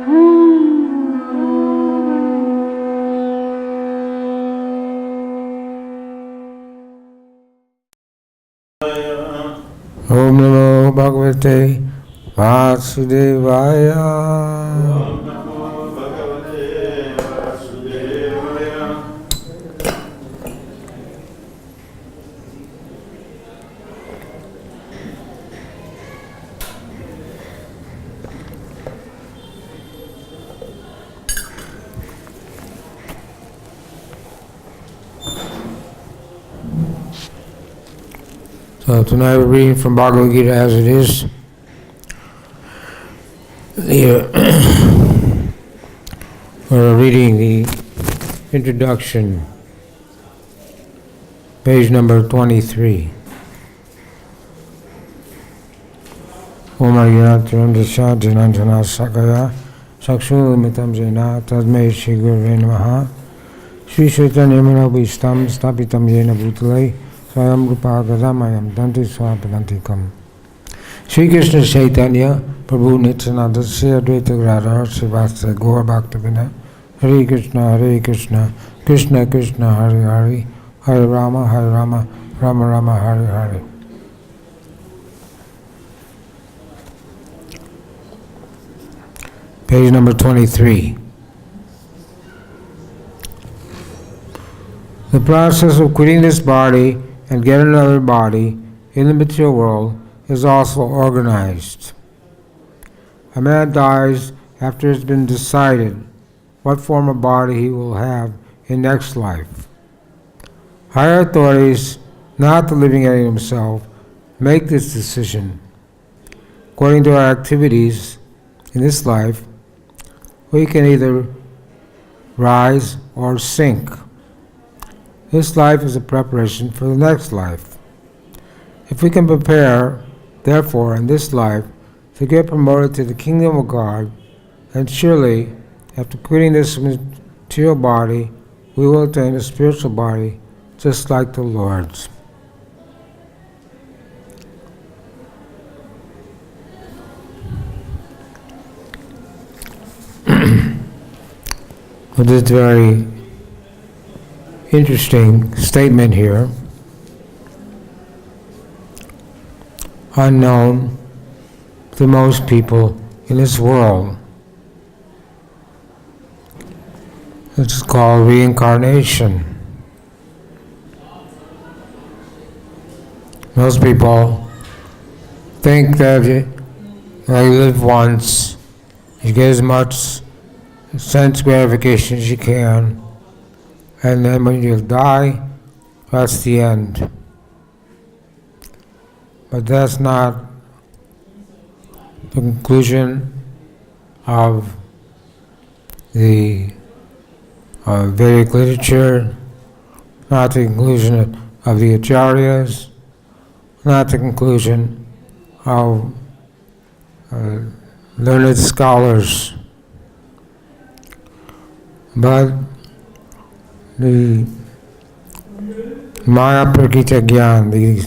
Om Namo Bhagavate Vasudevaya. Om Namo Bhagavate Vasudevaya. So tonight we're reading from Bhagavad-Gita as it is. We're reading the introduction, page number 23. Om Ayatram Dashajanantana Sakaya Sakshu Mitam Jena Tadme Shri Gurve Namaha Shri Chaitanya Manobhistam Stapitam Yena Bhutale Swayam Rupa Gadamayam Danti Swapadantikam. Shri Krishna Chaitanya Prabhu Nityananda Sri Advaita Gadadhar Srivastava Gaura Bhaktivinoda Hare Krishna Krishna Krishna Hare Hare Hare Rama Rama Rama Hare Hare. Page number 23. The process of quitting this body and get another body in the material world is also organized. A man dies after it has been decided what form of body he will have in next life. Higher authorities, not the living entity himself, make this decision. According to our activities in this life, we can either rise or sink. This life is a preparation for the next life. If we can prepare, therefore, in this life, to get promoted to the kingdom of God, then surely, after quitting this material body, we will attain a spiritual body, just like the Lord's. With this very interesting statement here, unknown to most people in this world. It's called reincarnation. Most people think that you live once, you get as much sense gratification as you can, and then when you die, that's the end. But that's not the conclusion of the Vedic literature, not the conclusion of the Acharyas, not the conclusion of learned scholars, but the Maya Prakita Gyan, the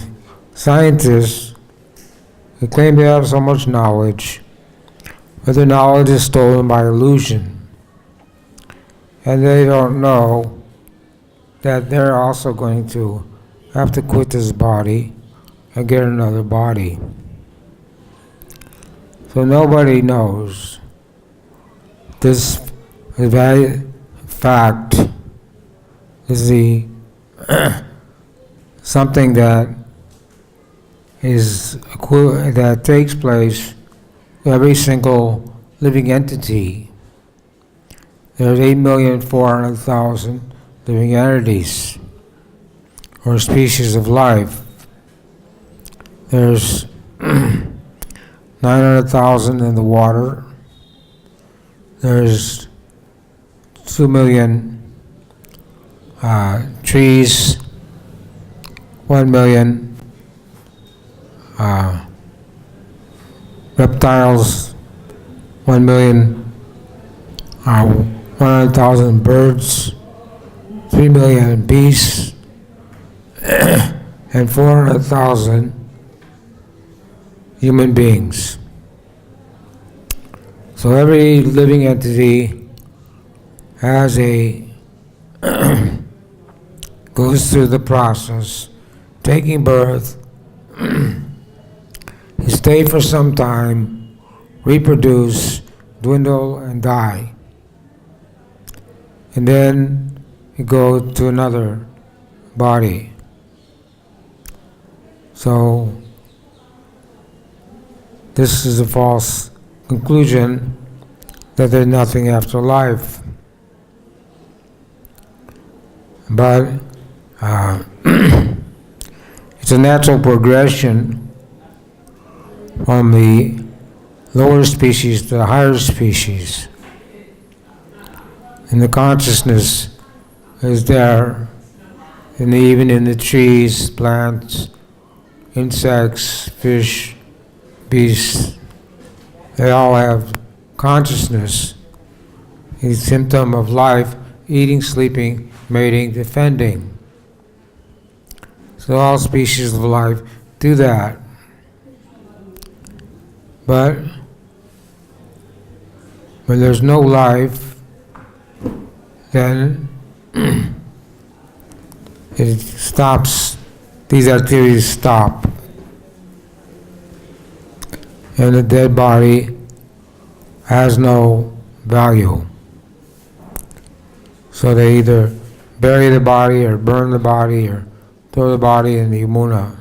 scientists, they claim they have so much knowledge, but the knowledge is stolen by illusion. And they don't know that they're also going to have to quit this body and get another body. So nobody knows this fact is the something that that takes place to every single living entity. There's 8,400,000 living entities or species of life. There's 900,000 in the water. There's 2 million trees, 1 million reptiles, 1 million 100,000 birds, 3 million beasts, and 400,000 human beings. So every living entity has a goes through the process, taking birth, you stay for some time, reproduce, dwindle, and die. And then you go to another body. So this is a false conclusion that there's nothing after life. But it's a natural progression from the lower species to the higher species. And the consciousness is there, even in the trees, plants, insects, fish, beasts. They all have consciousness. It's a symptom of life: eating, sleeping, mating, defending. So all species of life do that. But when there's no life, then it stops, these activities stop. And the dead body has no value. So they either bury the body or burn the body or throw the body in the Yamuna.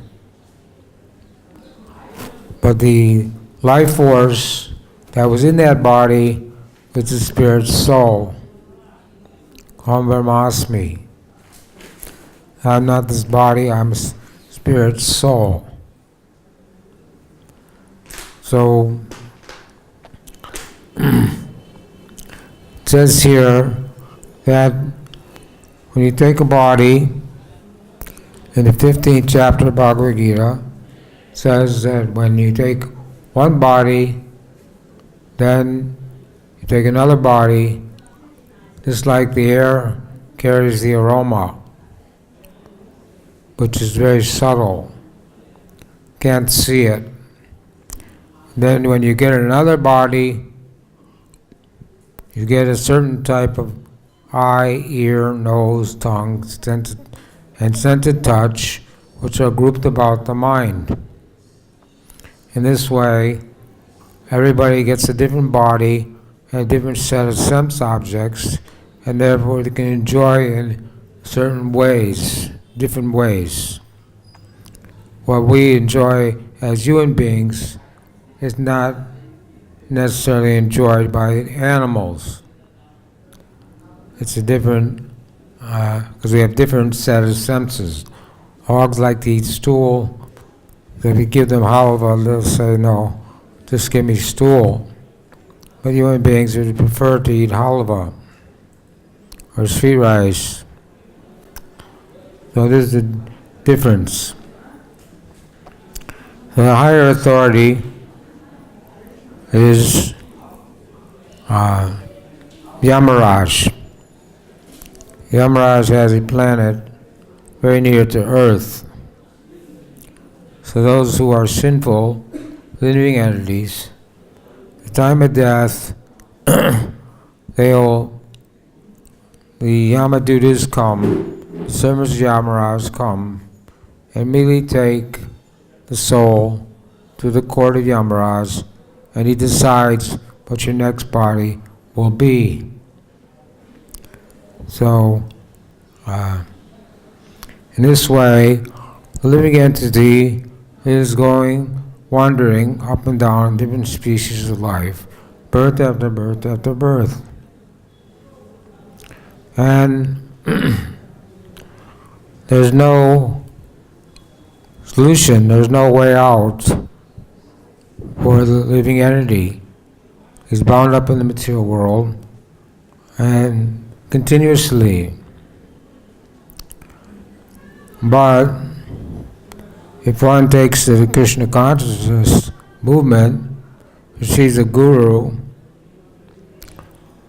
But the life force that was in that body is the spirit's soul. Aham Brahmasmi. I'm not this body, I'm a spirit soul. So it says here that when you take a body, in the 15th chapter of Bhagavad-Gita, it says that when you take one body, then you take another body, just like the air carries the aroma, which is very subtle. Can't see it. Then when you get another body, you get a certain type of eye, ear, nose, tongue, scented touch, which are grouped about the mind. In this way, everybody gets a different body and a different set of sense objects, and therefore they can enjoy in certain ways, different ways. What we enjoy as human beings is not necessarily enjoyed by animals. It's a different, because we have different set of senses. Hogs like to eat stool. If you give them halva, they'll say, no, just give me stool. But human beings would prefer to eat halva or sweet rice. So there's the difference. The higher authority is Yamaraj. Yamaraj has a planet very near to Earth. So those who are sinful, living entities, at the time of death, the Yamadutas come, the servants of Yamaraj come, and immediately take the soul to the court of Yamaraj, and he decides what your next body will be. So, in this way, the living entity is wandering up and down in different species of life, birth after birth after birth. And there's no solution, there's no way out for the living entity. He's bound up in the material world and continuously. But if one takes the Krishna consciousness movement, receives a guru,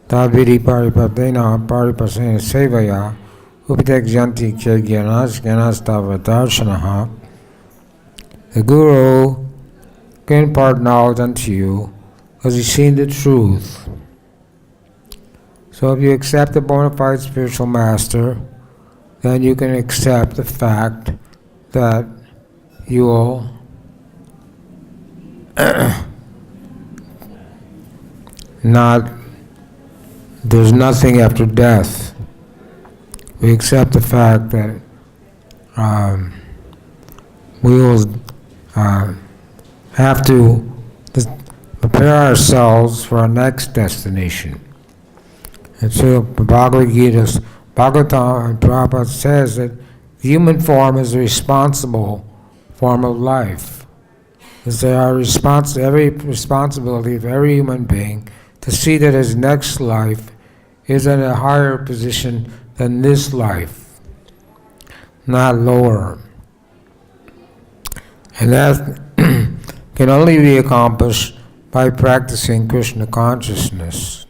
Tavidi Paripatena Paripasena Sevaya, Upitek Janti Kyanas Darsanaha, the guru can impart knowledge unto you, because he's seen the truth. So if you accept a bona fide spiritual master, then you can accept the fact that you will there's nothing after death. We accept the fact that we will have to prepare ourselves for our next destination. And so the Bhagavad-Gita, Bhagavatam and Prabhupada says that the human form is the responsible form of life. It's every responsibility of every human being to see that his next life is in a higher position than this life, not lower. And that can only be accomplished by practicing Krishna consciousness.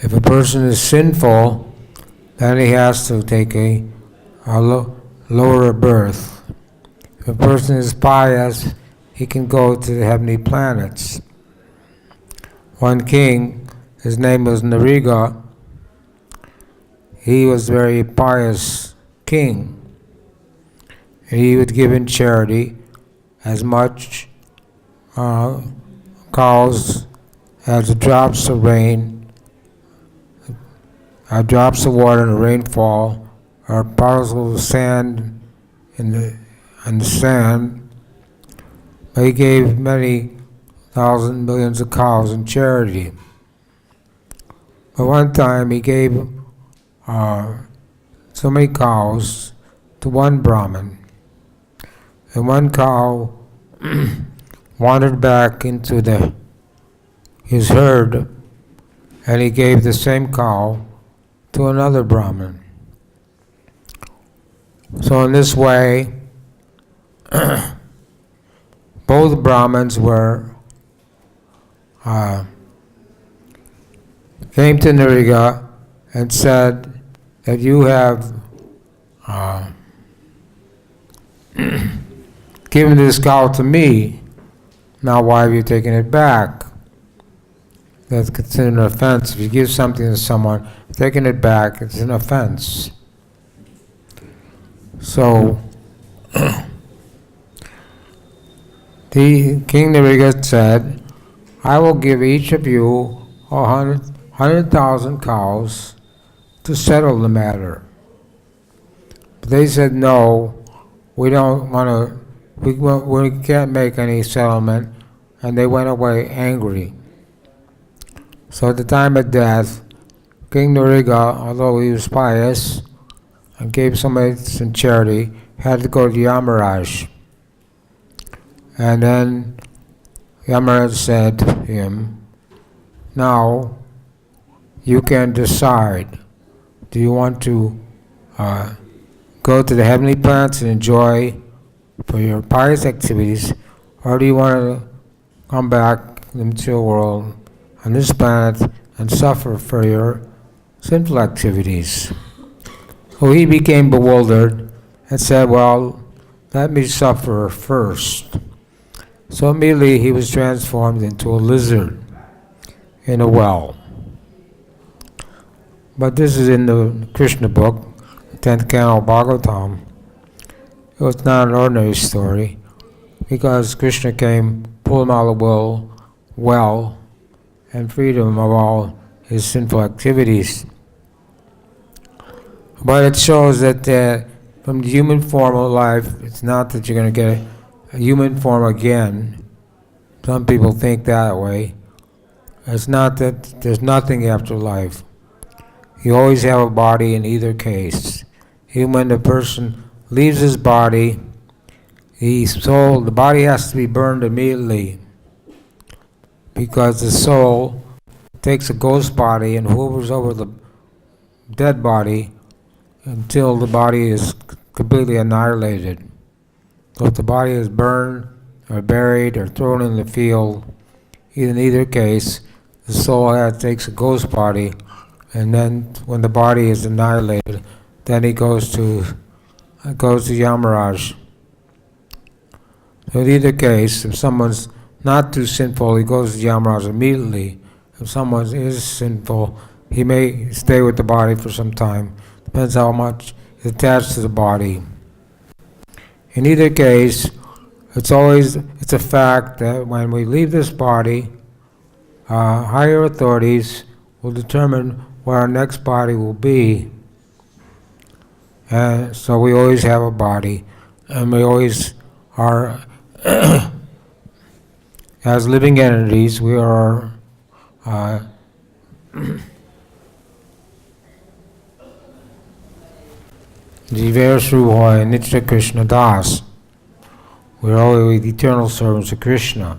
If a person is sinful, then he has to take a lower birth. If a person is pious, he can go to the heavenly planets. One king, his name was Nariga, he was a very pious king. He would give in charity as much cows as the drops of rain, drops of water in the rainfall, or particles of sand in the sand. But he gave many thousand millions of cows in charity. But one time he gave so many cows to one Brahmin. And one cow wandered back into his herd, and he gave the same cow to another Brahmin. So in this way, both Brahmins came to Nariga and said that you have given this cow to me, now why have you taken it back? That's considered an offense. If you give something to someone, taking it back, it's an offense. So, the King Nariga said, I will give each of you 100,000 cows to settle the matter. But they said, no, we don't want to, we can't make any settlement, and they went away angry. So at the time of death, King Nariga, although he was pious and gave somebody some charity, had to go to Yamaraj. And then Yamaraj said to him, now you can decide, do you want to go to the heavenly planets and enjoy for your pious activities, or do you want to come back to the material world on this planet and suffer for your sinful activities? So he became bewildered and said, well, let me suffer first. So immediately he was transformed into a lizard in a well. But this is in the Krishna book, 10th Canto Bhagavatam. It was not an ordinary story, because Krishna came, pulled him out of the well, and freed him of all his sinful activities. But it shows that from the human form of life, it's not that you're going to get a human form again. Some people think that way. It's not that there's nothing after life. You always have a body in either case. Even when the person leaves his body, the body has to be burned immediately, because the soul takes a ghost body and hovers over the dead body until the body is completely annihilated. So if the body is burned or buried or thrown in the field, in either case, the soul takes a ghost body, and then when the body is annihilated, then he goes to Yamaraj. So in either case, if someone's not too sinful, he goes to Yamaraj immediately. If someone is sinful, he may stay with the body for some time. Depends how much is attached to the body. In either case, it's a fact that when we leave this body, higher authorities will determine what our next body will be. And so we always have a body, and we always are, as living entities, we are Jiver Sruhoy Nitya Krishna Das. We are always the eternal servants of Krishna.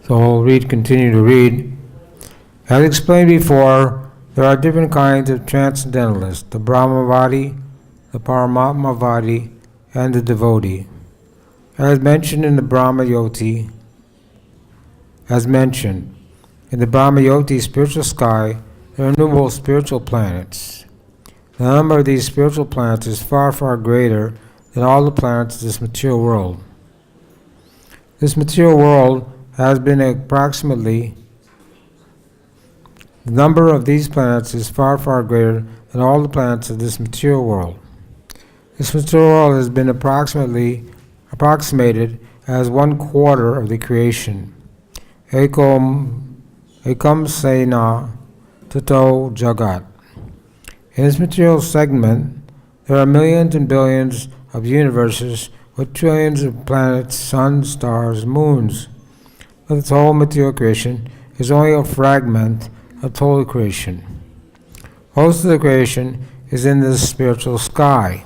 So we'll continue to read. As explained before, there are different kinds of transcendentalists, the Brahmavadi, the Paramatmavadi, and the devotee. As mentioned in the Brahmayoti spiritual sky, there are innumerable spiritual planets. The number of these spiritual planets is far, far greater than all the planets of this material world. This material world has been the number of these planets is far, far greater than all the planets of this material world. This material world has been approximated as 1/4 of the creation. Ekam Sena Tato Jagat. In this material segment, there are millions and billions of universes with trillions of planets, suns, stars, moons. But this whole material creation is only a fragment of total creation. Most of the creation is in this spiritual sky.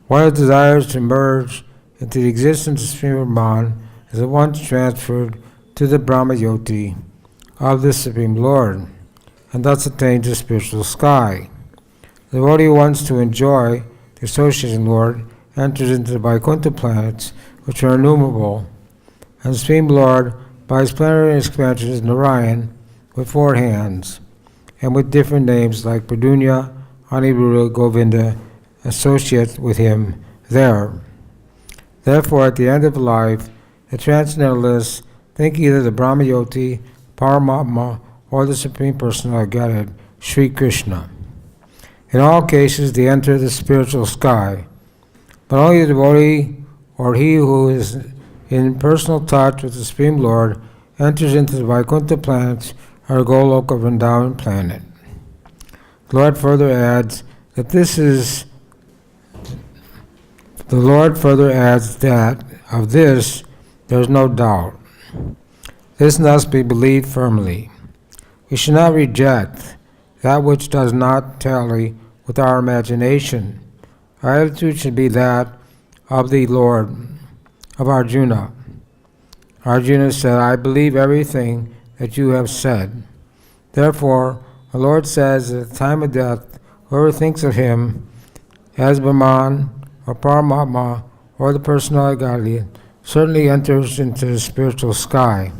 What desires to merge into the existence of Supreme Brahman is at once transferred to the Brahmayoti of the Supreme Lord, and thus attains the spiritual sky. The devotee who wants to enjoy the associating Lord enters into the Vaikuntha planets, which are innumerable, and the Supreme Lord, by his plenary expansion, is Narayan with 4 hands, and with different names like Pradunya, Aniruddha, Govinda, associate with him there. Therefore, at the end of life, the transcendentalists think either the Brahmayoti, Paramatma, or the Supreme Personality of Godhead, Sri Krishna. In all cases, they enter the spiritual sky, but only the devotee or he who is in personal touch with the Supreme Lord enters into the Vaikuntha planets or Goloka Vrindavan planet. The Lord further adds that of this there is no doubt. This must be believed firmly. We should not reject that which does not tally with our imagination. Our attitude should be that of the Lord, of Arjuna. Arjuna said, I believe everything that you have said. Therefore, the Lord says, at the time of death, whoever thinks of him as Brahman or Paramatma or the personality of Godhead certainly enters into the spiritual sky.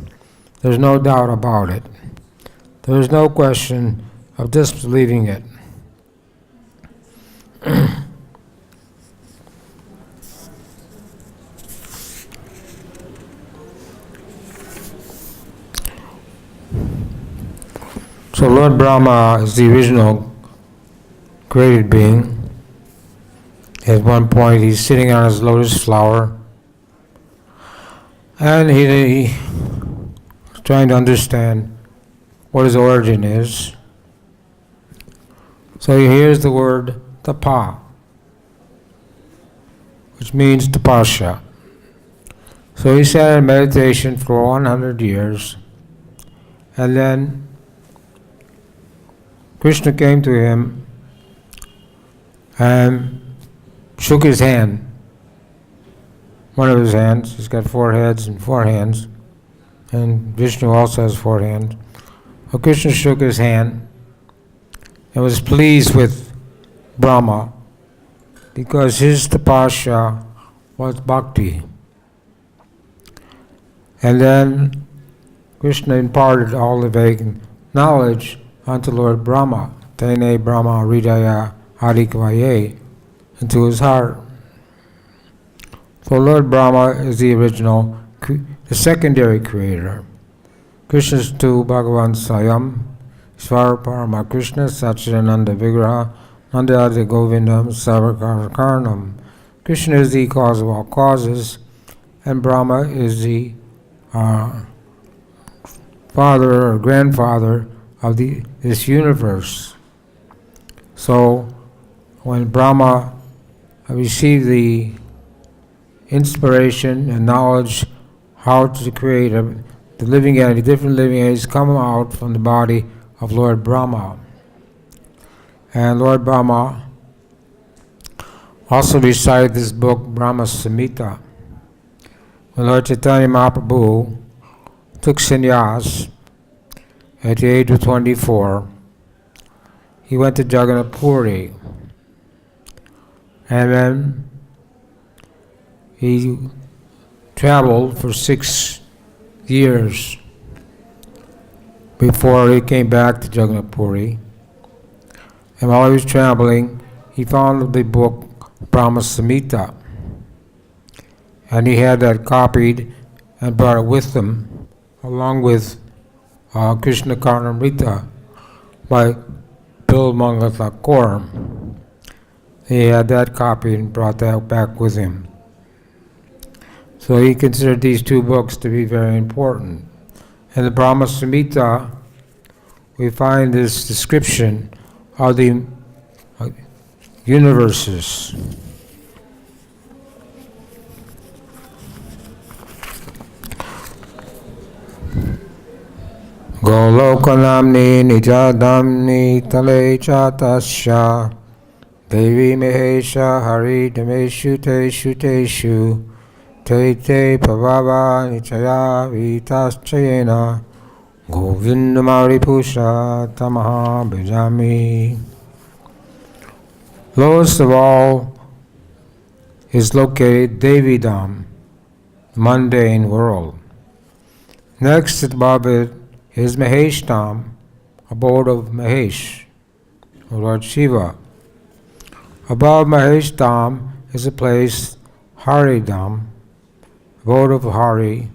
There's no doubt about it. There is no question of disbelieving it. So Lord Brahma is the original created being. At one point he's sitting on his lotus flower and he's trying to understand what his origin is. So he hears the word tapa, which means tapasya. So he sat in meditation for 100 years, and then Krishna came to him and shook his hand, one of his hands. He's got 4 heads and 4 hands, and Vishnu also has 4 hands. So Krishna shook his hand and was pleased with Brahma because his tapasya was bhakti. And then Krishna imparted all the Vedic knowledge unto Lord Brahma, Tene Brahma Hridaya Harikvaye, into his heart. So So Lord Brahma is the original, the secondary creator. Krishna's tu Bhagavan Sayam, Svara Parama Krishna, Satchidananda Vigraha, Nandayadi Govindam, Sarvakaranam. Krishna is the cause of all causes, and Brahma is the father or grandfather of this universe. So when Brahma received the inspiration and knowledge how to create the living entity, different living entities come out from the body of Lord Brahma. And Lord Brahma also recited this book, Brahma Samhita. When Lord Chaitanya Mahaprabhu took sannyas at the age of 24, he went to Jagannath Puri, and then he traveled for 6 years before he came back to Jagannath Puri. And while he was traveling, he found the book Brahma Samhita, and he had that copied and brought it with him, along with Krishna Karnamrita by Bill Mangathakur. He had that copied and brought that back with him. So he considered these two books to be very important. In the Brahma Samhita, we find this description of the universes. Golokanamni nijadamni tale chatasya devi mehesha hari dameshu teshu teshu te te pavava nichaya vitaschayena govindamari tamaha bhajami. Lowest of all is located Devidam, the mundane world. Next above it is Maheshtam, abode of Mahesh, or Lord Shiva. Above Maheshtam is a place, Haridam, abode of Hari,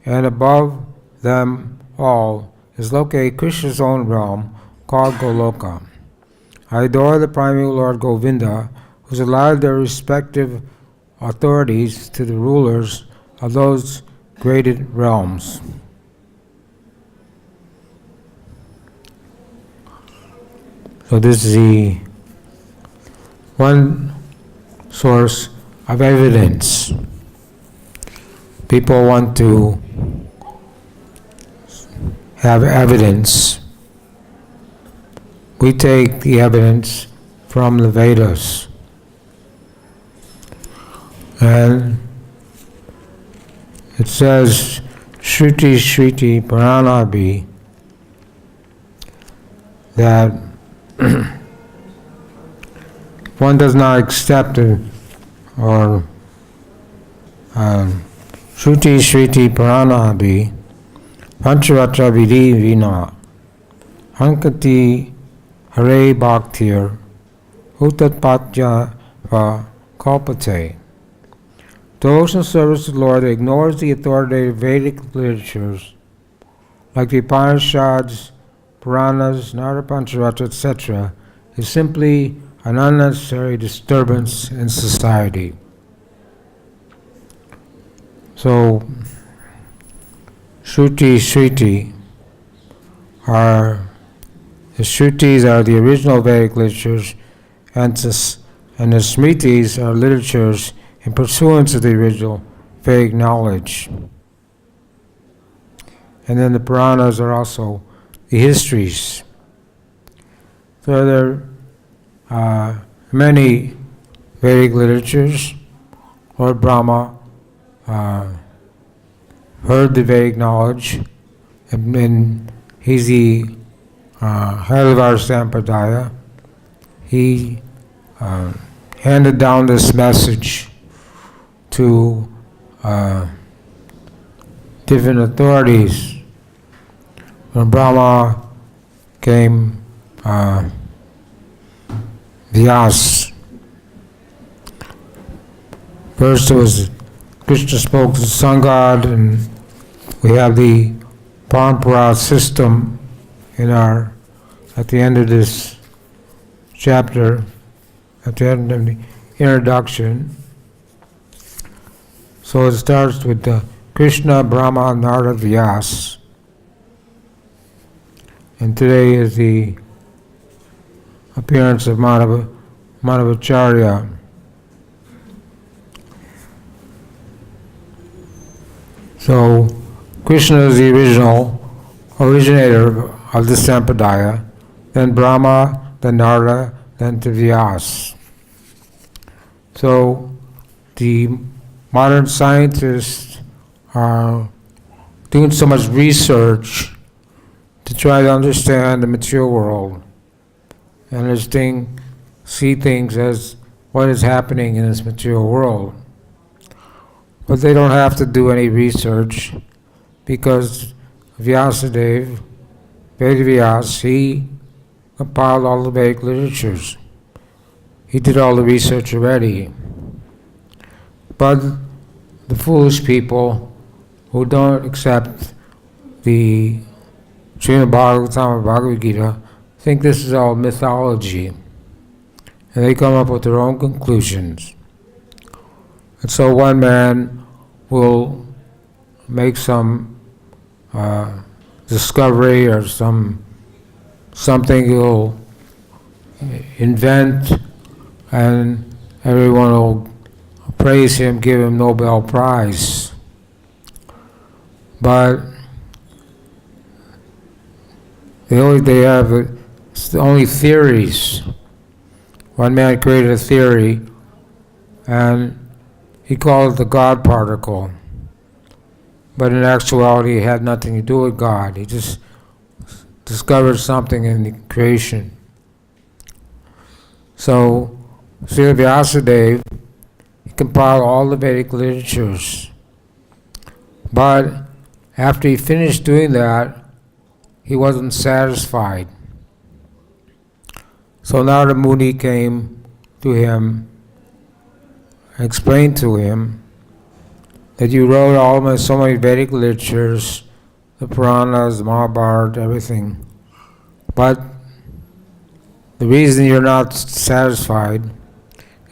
and above them all is located Krishna's own realm, called Goloka. I adore the primeval Lord Govinda, who's allowed their respective authorities to the rulers of those graded realms. So this is the one source of evidence. People want to have evidence. We take the evidence from the Vedas. And it says, Shruti Shruti Pranabhi, that one does not accept it, or Shruti Shruti Pranabhi, Panchavatra Vidhi Vina, Hankati Hare Bhaktir, Utatpatya Va Kalpate. Devotional service to the Lord that ignores the authoritative Vedic literatures like the Upanishads, Puranas, Narada Panchavatra, etc., is simply an unnecessary disturbance in society. So, Shruti Shruti the Shrutis are the original Vedic literatures, and the Smritis are literatures in pursuance of the original Vedic knowledge. And then the Puranas are also the histories. So there are many Vedic literatures. Lord Brahma heard the Vedic knowledge, and he's the head of our Sampradaya. He handed down this message to different authorities. When Brahma came, Vyas First was Krishna spoke to the sun god, and we have the parampara system at the end of this chapter, at the end of the introduction. So it starts with Krishna, Brahma, Narada, Vyas. And today is the appearance of Madhavacharya. So Krishna is the originator of the Sampradaya, then Brahma, then Narada, then to Vyas. So the modern scientists are doing so much research to try to understand the material world and see things as what is happening in this material world. But they don't have to do any research because Vyasadeva, Vedavyas, he compiled all the Vedic literatures. He did all the research already. But the foolish people who don't accept the Srimad Bhagavatam or Bhagavad-Gita think this is all mythology. And they come up with their own conclusions. And so one man will make some discovery or something he'll invent, and everyone will praise him, give him Nobel Prize. But they have only theories. One man created a theory, and he called it the God particle. But in actuality, it had nothing to do with God. He just discovered something in the creation. So, Srila Vyasadeva, he compiled all the Vedic literatures. But after he finished doing that, he wasn't satisfied. So Narada Muni came to him and explained to him that you wrote so many Vedic literatures, the Puranas, the Mahabharata, everything. But the reason you're not satisfied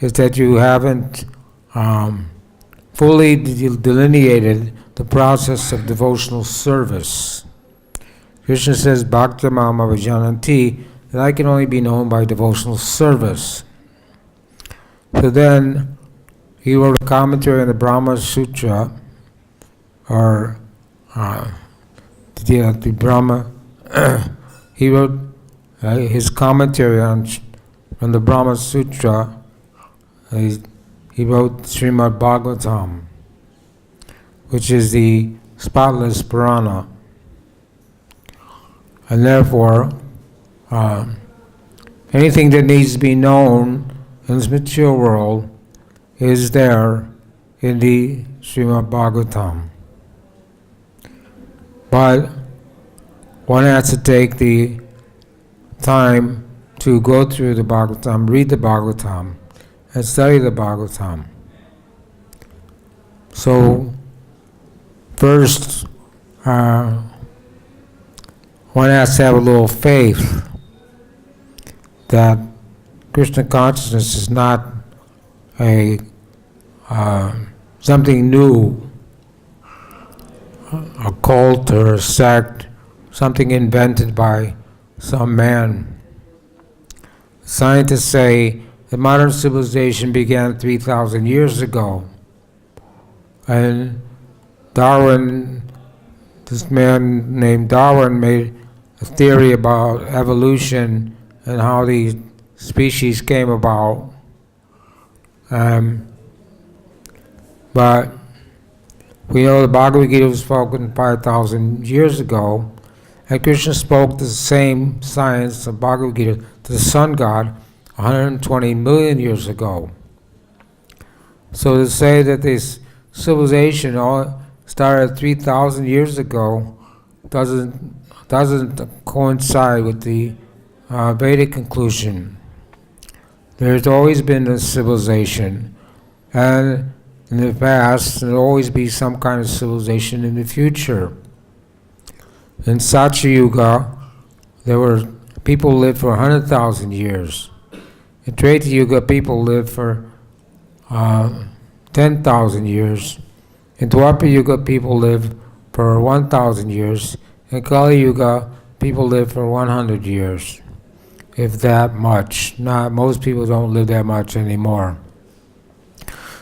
is that you haven't fully delineated the process of devotional service. Krishna says, Bhakta Mama Vajananti, that I can only be known by devotional service. So then, he wrote a commentary on the Brahma Sutra, or the Brahma. He wrote his commentary on the Brahma Sutra. He wrote Srimad Bhagavatam, which is the spotless Purana, and therefore, anything that needs to be known in this material world is there in the Srimad Bhagavatam. But one has to take the time to go through the Bhagavatam, read the Bhagavatam, and study the Bhagavatam. So, first, one has to have a little faith that Krishna consciousness is not something new, a cult or a sect, something invented by some man. Scientists say that modern civilization began 3,000 years ago. And Darwin, this man named Darwin, made a theory about evolution and how these species came about. But we know the Bhagavad-Gita was spoken 5,000 years ago, and Krishna spoke the same science of Bhagavad-Gita to the sun god 120 million years ago. So to say that this civilization all started 3,000 years ago doesn't coincide with the Vedic conclusion. There's always been a civilization, and in the past, and there will always be some kind of civilization in the future. In Satya Yuga, there were people who lived for 100,000 years. In Treta Yuga, people lived for 10,000 years. In Dwapara Yuga, people lived for 1,000 years. In Kali Yuga, people live for 100 years, if that much. Most people don't live that much anymore.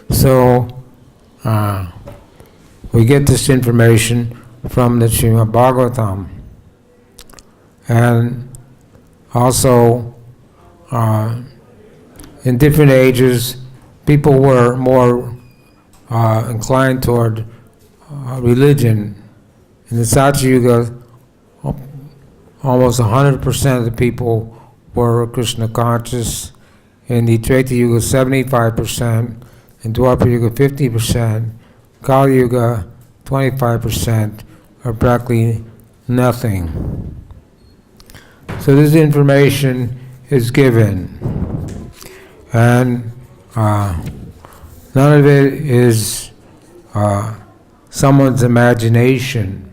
So, we get this information from the Srimad Bhagavatam. And also, in different ages, people were more inclined toward religion. In the Satya Yuga, almost 100% of the people were Krishna conscious. In the Treta Yuga, 75%. In Dwapara Yuga, 50%. Kali Yuga, 25%, or practically nothing. So this information is given, and none of it is someone's imagination.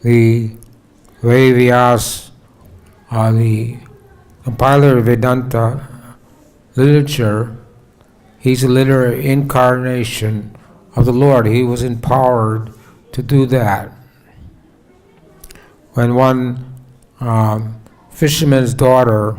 The Vyas, the compiler of Vedanta literature, he's a literal incarnation of the Lord. He was empowered to do that. When one fisherman's daughter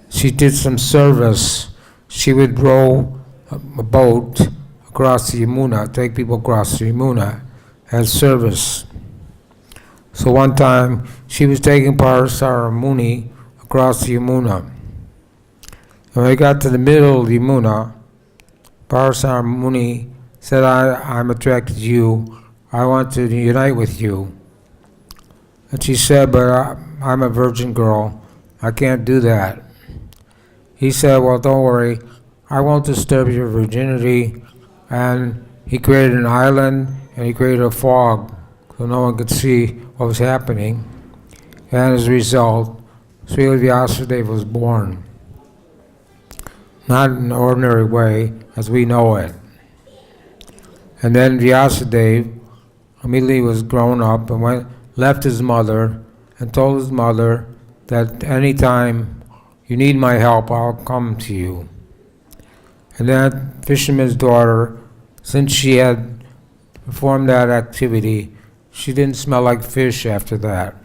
she did some service. She would row a boat across the Yamuna, take people across the Yamuna as service. So one time she was taking Parasara Muni across the Yamuna. And when they got to the middle of the Yamuna, Parasara Muni said, I'm attracted to you. I want to unite with you. And she said, but I'm a virgin girl. I can't do that. He said, well, don't worry. I won't disturb your virginity. And he created an island, and he created a fog so no one could see what was happening. And as a result, Srila Vyasadeva was born. Not in an ordinary way as we know it. And then Vyasadeva immediately was grown up and left his mother and told his mother that any time you need my help, I'll come to you. And that fisherman's daughter, since she had performed that activity, she didn't smell like fish after that.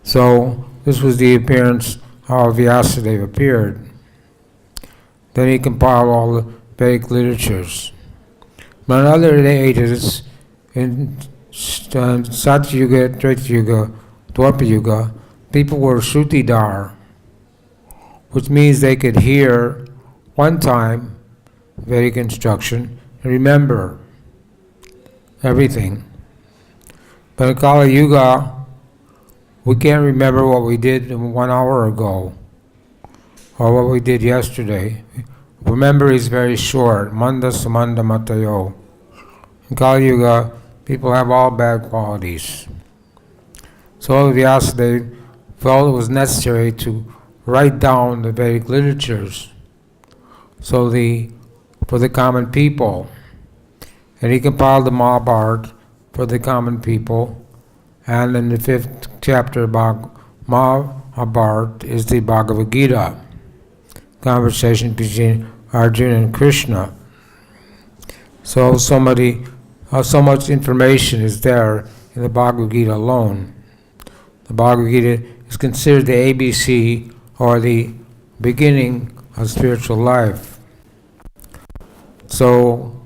So this was the appearance how Vyasadeva appeared. Then he compiled all the Vedic literatures. But in other ages, in Satya Yuga, Treta Yuga, Dwapara Yuga, people were Shrutidhar, which means they could hear one time Vedic instruction and remember everything. But in Kali Yuga, we can't remember what we did 1 hour ago or what we did yesterday. Memory is very short. Manda samanda matayo. In Kali Yuga, people have all bad qualities. So Vyasadeva felt it was necessary to write down the Vedic literatures for the common people. And he compiled the Mahabharata for the common people. And in the 5th chapter of Mahabharata is the Bhagavad-Gita, conversation between Arjuna and Krishna. So much information is there in the Bhagavad-Gita alone. The Bhagavad-Gita is considered the ABC, or the beginning of spiritual life. So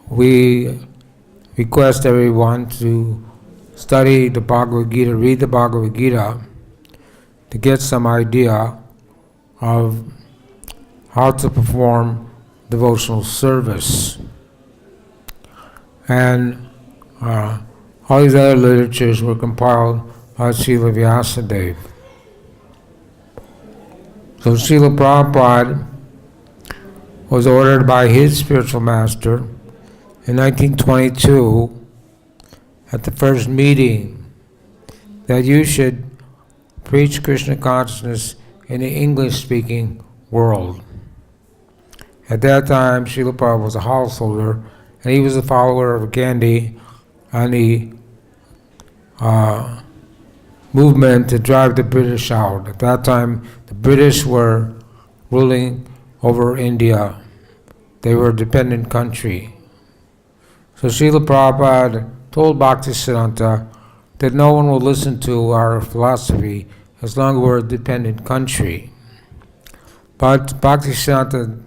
we request everyone to study the Bhagavad-Gita, read the Bhagavad-Gita, to get some idea of how to perform devotional service. And all these other literatures were compiled by Srila Vyasadeva. So Srila Prabhupada was ordered by his spiritual master in 1922 at the first meeting that you should preach Krishna consciousness in the English-speaking world. At that time, Srila Prabhupada was a householder, and he was a follower of Gandhi and the movement to drive the British out. At that time, the British were ruling over India. They were a dependent country. So Srila Prabhupada told Bhaktisiddhanta that no one will listen to our philosophy as long as we're a dependent country. But Bhaktisiddhanta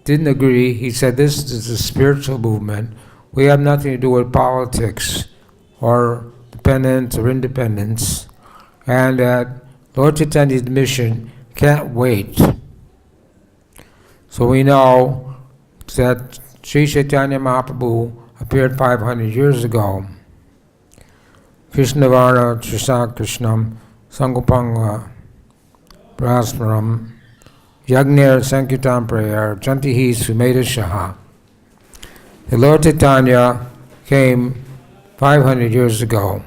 didn't agree. He said, this is a spiritual movement. We have nothing to do with politics or dependence or independence, and that Lord Chaitanya's mission can't wait. So we know that Sri Chaitanya Mahaprabhu appeared 500 years ago. Krishna Varna Trisa Krishnam Sangopanga Prasmaram Yagner Sankirtan Prayer Jantihi Sumeda Shaha. The Lord Chaitanya came 500 years ago.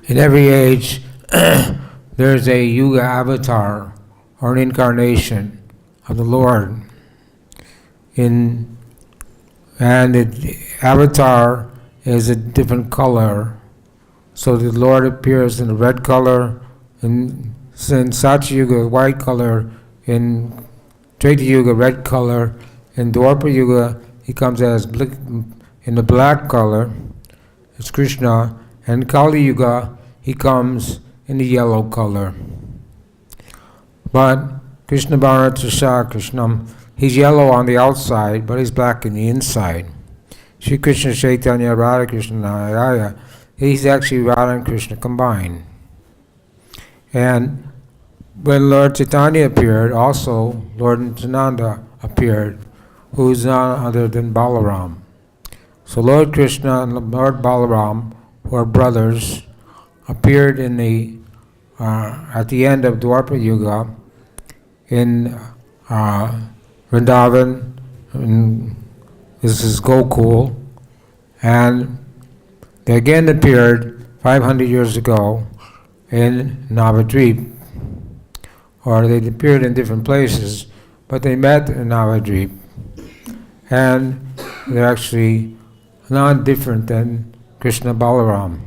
In every age, there's a Yuga avatar or an incarnation of the Lord. And the avatar is a different color. So the Lord appears in a red color, in Satya Yuga, white color, in Treta Yuga, red color, in Dwapara Yuga, he comes as in the black color, it's Krishna, and Kali Yuga, he comes in the yellow color. But Krishna Bharata Krishnam, he's yellow on the outside, but he's black in the inside. Shri Krishna Chaitanya Radha Krishna Narayana, he's actually Radha and Krishna combined. And when Lord Chaitanya appeared, also Lord Nityananda appeared, who is none other than Balaram. So Lord Krishna and Lord Balaram, who are brothers, appeared in the at the end of Dwapara Yuga in Vrindavan. This is Gokul, and they again appeared 500 years ago in Navadvip, or they appeared in different places, but they met in Navadvip, and they're actually not different than Krishna Balaram.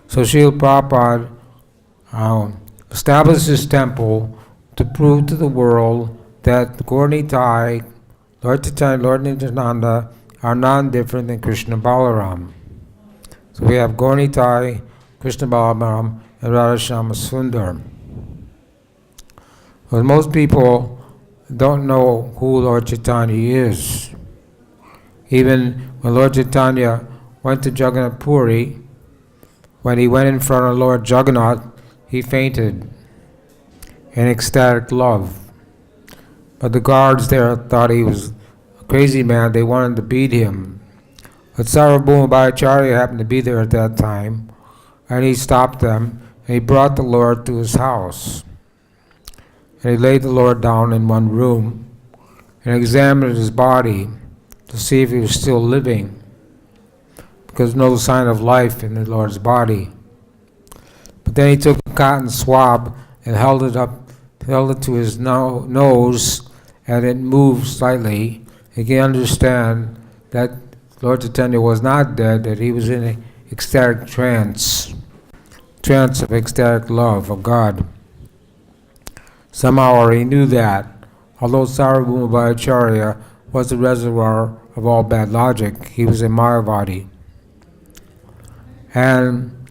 So Srila Prabhupada established this temple to prove to the world that Gaur Nitai, Lord Chaitanya, Lord Nityananda are non-different than Krishna Balaram. So we have Gaur Nitai, Krishna Balaram, and Radhashama Sundar. But most people don't know who Lord Chaitanya is. Even when Lord Chaitanya went to Jagannath Puri, when he went in front of Lord Jagannath, he fainted in ecstatic love. But the guards there thought he was a crazy man. They wanted to beat him. But Sarvabhauma Bhattacharya happened to be there at that time, and he stopped them, and he brought the Lord to his house. And he laid the Lord down in one room and examined his body to see if he was still living, because no sign of life in the Lord's body. But then he took a cotton swab and held it to his nose, and it moved slightly. He can understand that Lord Chaitanya was not dead, that he was in an ecstatic trance of ecstatic love of God. Somehow he knew that, although Sarvabhauma Bhattacharya was the reservoir of all bad logic, he was a Mayavadi. And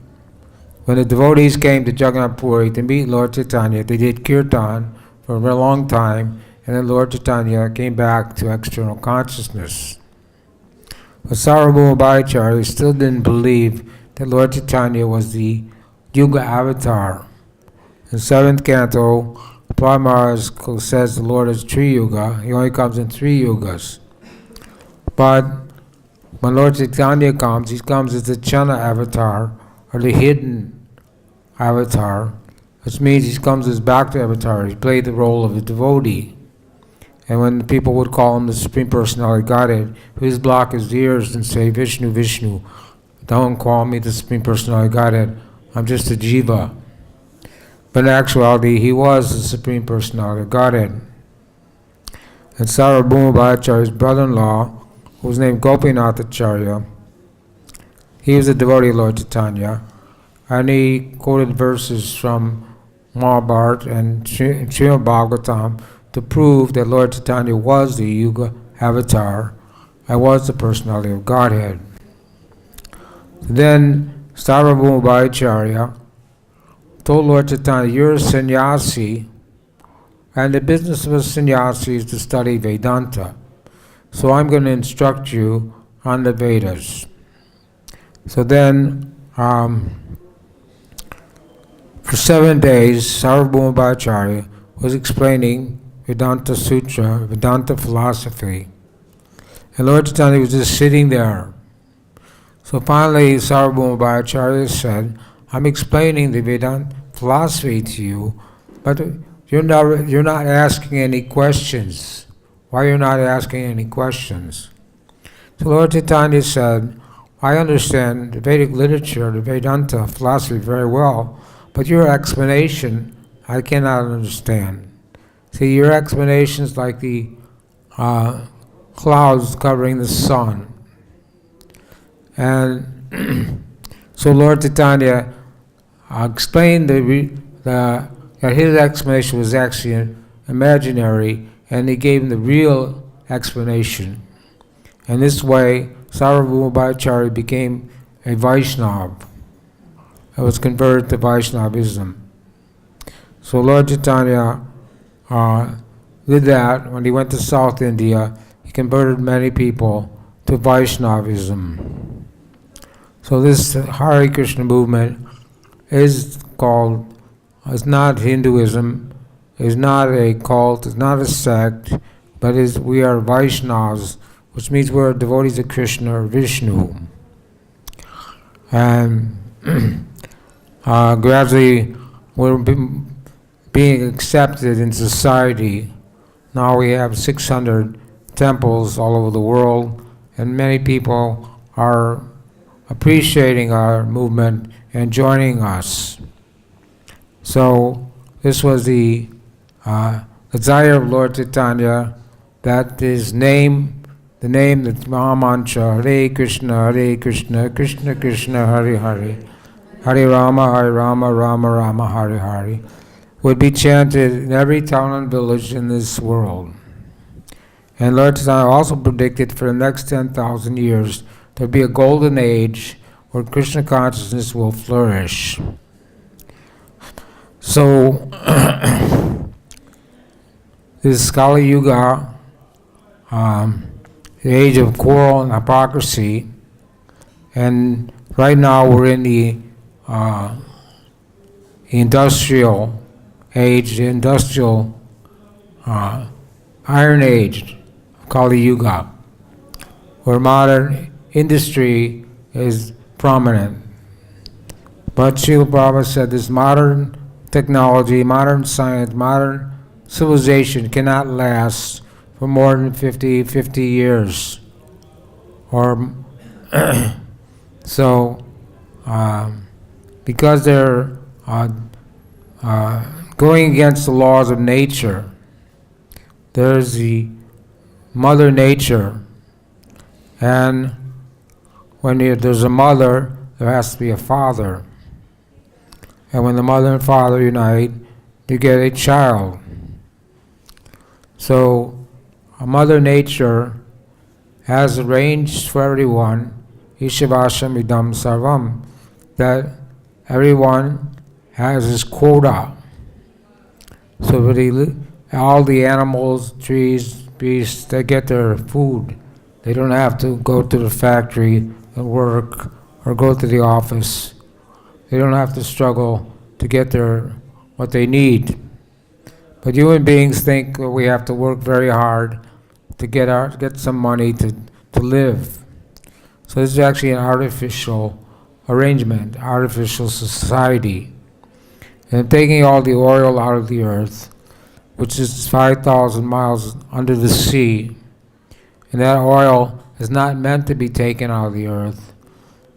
when the devotees came to Jagannath Puri to meet Lord Chaitanya, they did kirtan for a very long time, and then Lord Chaitanya came back to external consciousness. But Sarvabhauma Bhattacharya still didn't believe that Lord Chaitanya was the Yuga avatar. In 7th canto, Prahlad Maharaj says the Lord is Tri Yuga. He only comes in 3 yugas. But when Lord Chaitanya comes, he comes as the Chana avatar, or the hidden avatar, which means he comes as Bhakti avatar. He played the role of a devotee. And when people would call him the Supreme Personality of Godhead, he would block his ears and say, Vishnu, Vishnu, don't call me the Supreme Personality of Godhead. I'm just a jiva. but in actuality he was the Supreme Personality of Godhead. And Sarvabhauma Bhattacharya's brother-in-law, who was named Gopinath Acharya, he was a devotee of Lord Chaitanya, and he quoted verses from Mahabharata and Srimad Bhagavatam to prove that Lord Chaitanya was the Yuga avatar, and was the personality of Godhead. Then Sarvabhauma Bhattacharya told Lord Chaitanya, "You're a sannyasi, and the business of a sannyasi is to study Vedanta. So I'm going to instruct you on the Vedas." So then, for 7 days, Sarvabhauma Bhattacharya was explaining Vedanta Sutra, Vedanta philosophy. And Lord Chaitanya was just sitting there. So finally, Sarvabhauma Bhattacharya said, "I'm explaining the Vedanta philosophy to you, but you're not asking any questions. Why are you not asking any questions?" So Lord Chaitanya said, "I understand the Vedic literature, the Vedanta philosophy very well, but your explanation I cannot understand. See, your explanation is like the clouds covering the sun." And so Lord Chaitanya explained that his explanation was actually imaginary, and he gave him the real explanation. And this way, Sarvabhauma Bhattacharya became a Vaishnava. It was converted to Vaishnavism. So Lord Chaitanya did that when he went to South India. He converted many people to Vaishnavism. So this Hare Krishna movement is not Hinduism, is not a cult, is not a sect, but we are Vaishnavas, which means we're devotees of Krishna or Vishnu. And gradually we're being accepted in society. Now we have 600 temples all over the world, and many people are appreciating our movement and joining us. So this was the desire of Lord Chaitanya, that his name, the name, the Mahamantra, Hare Krishna, Krishna Krishna, Hare Hare, Hare Rama, Rama Rama, Hare Hare, would be chanted in every town and village in this world. And Lord Chaitanya also predicted for the next 10,000 years there'll be a golden age where Krishna consciousness will flourish. So, this Kali Yuga, the age of quarrel and hypocrisy, and right now we're in the industrial age, the industrial iron age of Kali Yuga, where modern industry is prominent. But Srila Prabhupada said this modern technology, modern science, modern civilization cannot last for more than 50 years. Or so, because they're going against the laws of nature, there's the Mother Nature, and when there's a mother, there has to be a father. And when the mother and father unite, you get a child. So, Mother Nature has arranged for everyone, Ishavasham Idam Sarvam, that everyone has his quota. So all the animals, trees, beasts, they get their food. They don't have to go to the factory and work or go to the office. They don't have to struggle to get what they need. But human beings think we have to work very hard to get some money to live. So this is actually an artificial arrangement, artificial society. And taking all the oil out of the earth, which is 5,000 miles under the sea, and that oil is not meant to be taken out of the earth,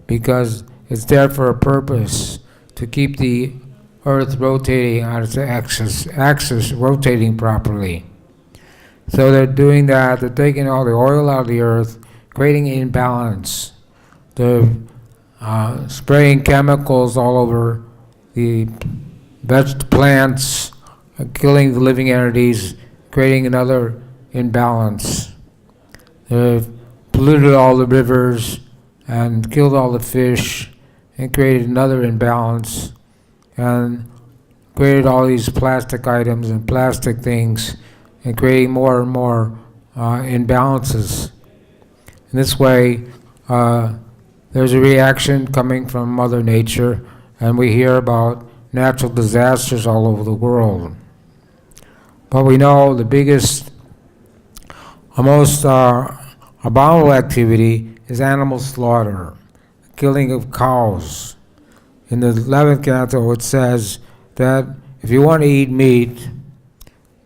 because it's there for a purpose, to keep the Earth rotating on its axis rotating properly. So they're doing that, they're taking all the oil out of the earth, creating imbalance. They're spraying chemicals all over the plants, killing the living entities, creating another imbalance. They've polluted all the rivers and killed all the fish and created another imbalance and created all these plastic items and plastic things and creating more and more imbalances. In this way, there's a reaction coming from Mother Nature, and we hear about natural disasters all over the world. But we know the biggest, most abominable activity is animal slaughter, killing of cows. In the 11th canto it says that if you want to eat meat,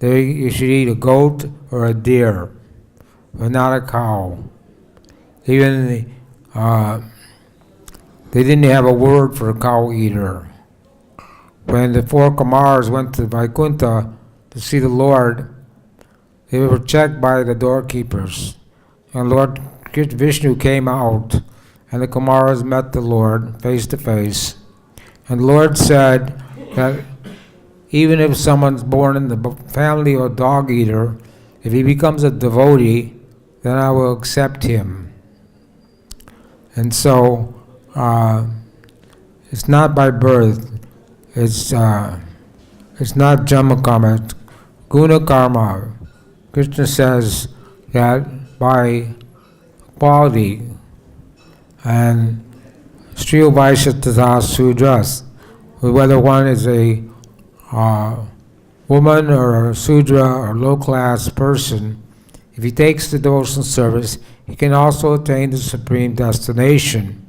you should eat a goat or a deer, but not a cow. Even they didn't have a word for a cow eater. When the four Kumars went to Vaikuntha to see the Lord, they were checked by the doorkeepers. And Lord Vishnu came out, and the Kumaras met the Lord face to face. And the Lord said that even if someone's born in the family of a dog eater, if he becomes a devotee, then I will accept him. And so, it's not by birth, it's not Jama karma, it's Guna karma. Krishna says that by quality, and Striyo Vaishya Tata Sudras, whether one is a woman or a Sudra or low-class person, if he takes the devotional service, he can also attain the supreme destination,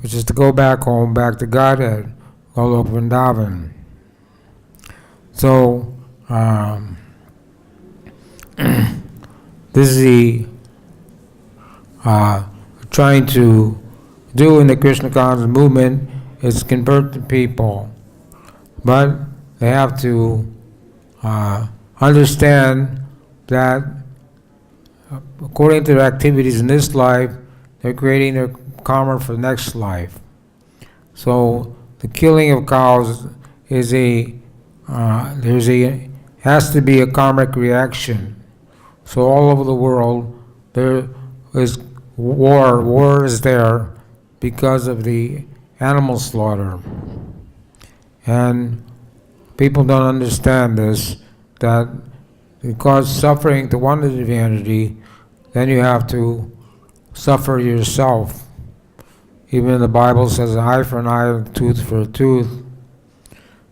which is to go back home, back to Godhead, Golok Vrindavan. So, this is the trying to do in the Krishna conscious movement is convert the people, but they have to understand that according to their activities in this life, they're creating their karma for the next life. So the killing of cows is has to be a karmic reaction. So all over the world there is war. War is there because of the animal slaughter. And people don't understand this, that it causes suffering to one divinity, then you have to suffer yourself. Even the Bible says an eye for an eye, a tooth for a tooth.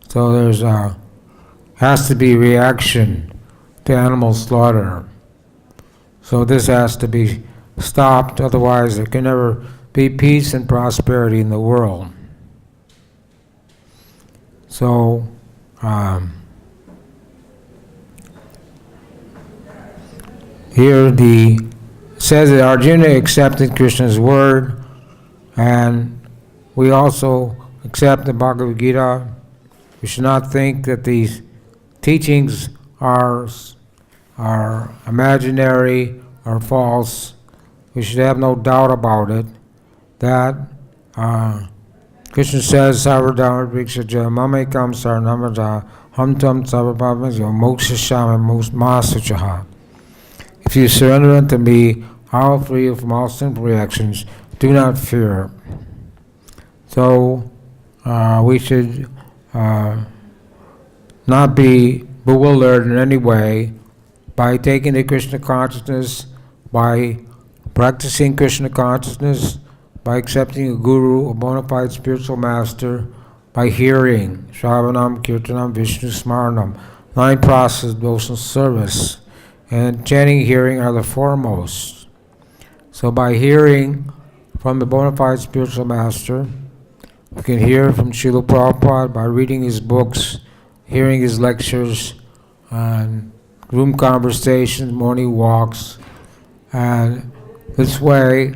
So there's has to be reaction to animal slaughter. So this has to be stopped, otherwise there can never be peace and prosperity in the world. So, here says that Arjuna accepted Krishna's word, and we also accept the Bhagavad-Gita. We should not think that these teachings are imaginary or false. We should have no doubt about it, that Krishna says, Sarvadhamma Vrikshaja Mamekam Saranamraja Hamtam Sarvabhavasya Mokshashama Masuchaha. If you surrender unto me, I will free you from all sinful reactions. Do not fear. So we should not be bewildered in any way by taking the Krishna consciousness, by practicing Krishna consciousness, by accepting a guru, a bona fide spiritual master, by hearing Shravanam, Kirtanam, Vishnu Smaranam, 9 processes of devotional service, and chanting, hearing are the foremost. So by hearing from the bona fide spiritual master, we can hear from Srila Prabhupada by reading his books, hearing his lectures, and room conversations, morning walks, and this way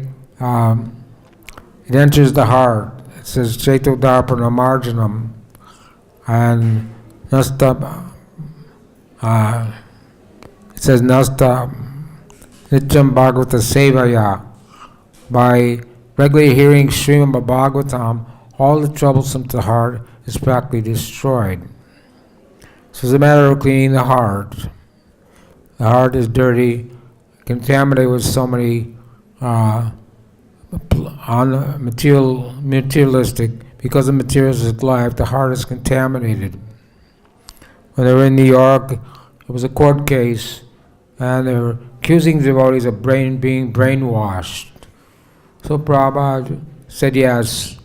it enters the heart. It says Chaito Darpana Marjanam, And Nasta, it says Nasta Nityam Bhagavata Sevaya. By regularly hearing Srimad Bhagavatam, all the troublesome to the heart is practically destroyed. So it's a matter of cleaning the heart. The heart is dirty, contaminated with so many materialistic. Because of materialistic life, the heart is contaminated. When they were in New York, it was a court case, and they were accusing devotees of being brainwashed. So Prabhupada said, yes,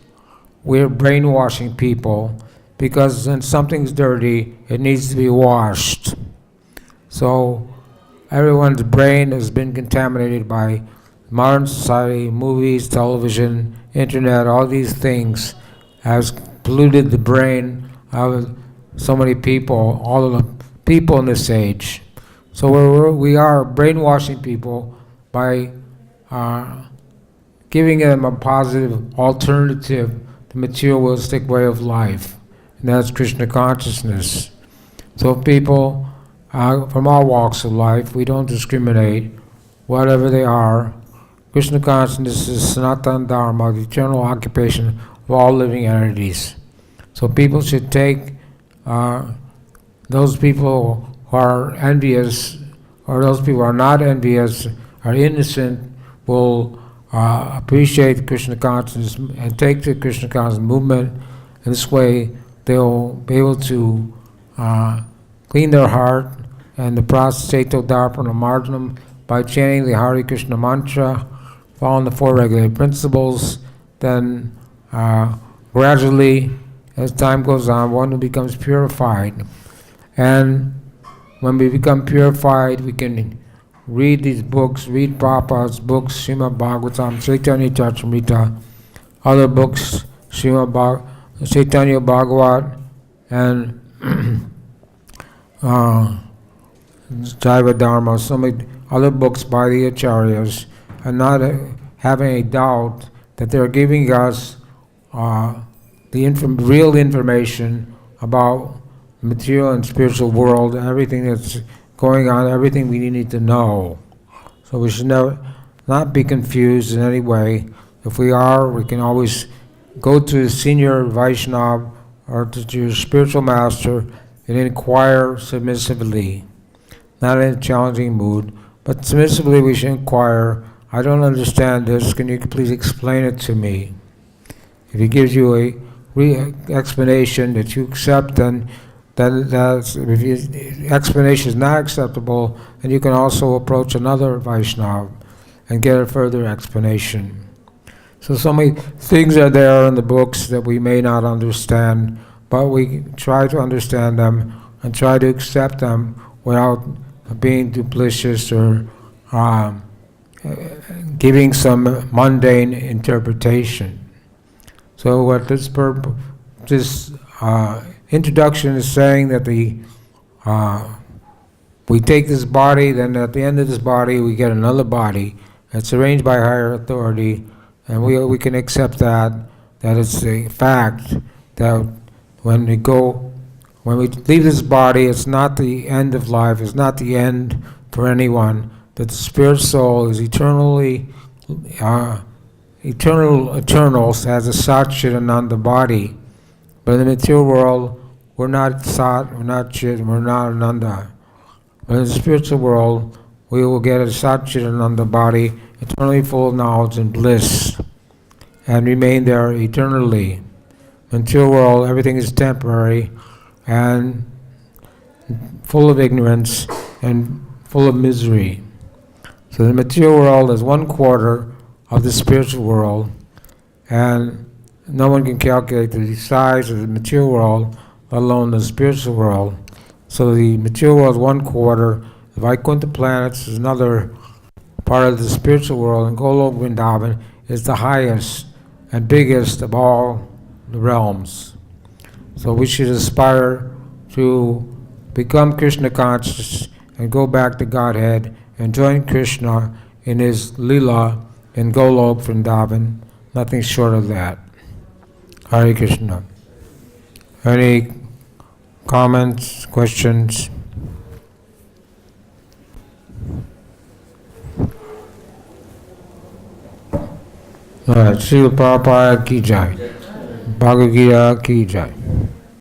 we're brainwashing people, because when something's dirty, it needs to be washed. So everyone's brain has been contaminated by modern society, movies, television, internet, all these things has polluted the brain of so many people, all of the people in this age. So we are brainwashing people by giving them a positive alternative to materialistic way of life, and that's Krishna consciousness. So people from all walks of life, we don't discriminate, whatever they are. Krishna consciousness is Sanatana Dharma, the eternal occupation of all living entities. So people should take those people who are envious, or those people who are not envious, are innocent, will appreciate Krishna consciousness and take the Krishna consciousness movement. In this way, they'll be able to clean their heart and the prasato darpana marjanam by chanting the Hare Krishna mantra, following the four regulated principles. Then gradually, as time goes on, one becomes purified. And when we become purified, we can read these books, read Prabhupada's books, Srimad Bhagavatam, Chaitanya Charitamrita, other books, Chaitanya Bhagavat, and Jaiva Dharma, so many other books by the Acharyas, and not having a doubt that they're giving us the real information about the material and spiritual world, everything that's going on, everything we need to know. So we should not be confused in any way. If we are, we can always go to a senior Vaishnava or to your spiritual master and inquire submissively, not in a challenging mood, but submissively we should inquire, I don't understand this, can you please explain it to me? If he gives you a explanation that you accept, then that's, if the explanation is not acceptable, then you can also approach another Vaishnava and get a further explanation. So many things are there in the books that we may not understand, but we try to understand them and try to accept them without being duplicitous or giving some mundane interpretation. So what this introduction is saying that we take this body, then at the end of this body we get another body. It's arranged by higher authority, and we can accept that it's a fact that when we leave this body, it's not the end of life, it's not the end for anyone, that the spirit soul is eternal, as a Sat Chit Ananda body. But in the material world, we're not Sat, we're not Chit, we're not Ananda. But in the spiritual world, we will get a Sat Chit Ananda body, eternally full of knowledge and bliss, and remain there eternally. In the material world, everything is temporary and full of ignorance and full of misery. So the material world is 1/4 of the spiritual world, and no one can calculate the size of the material world, let alone the spiritual world. So the material world is 1/4. The Vaikuntha planets is another part of the spiritual world, and Golok Vrindavan is the highest and biggest of all the realms. So we should aspire to become Krishna conscious and go back to Godhead and join Krishna in his Leela in Golok Vrindavan, nothing short of that. Hare Krishna. Any comments, questions? Alright, Srila Prabhupada ki jai. Bhagavad-Gita ki jai.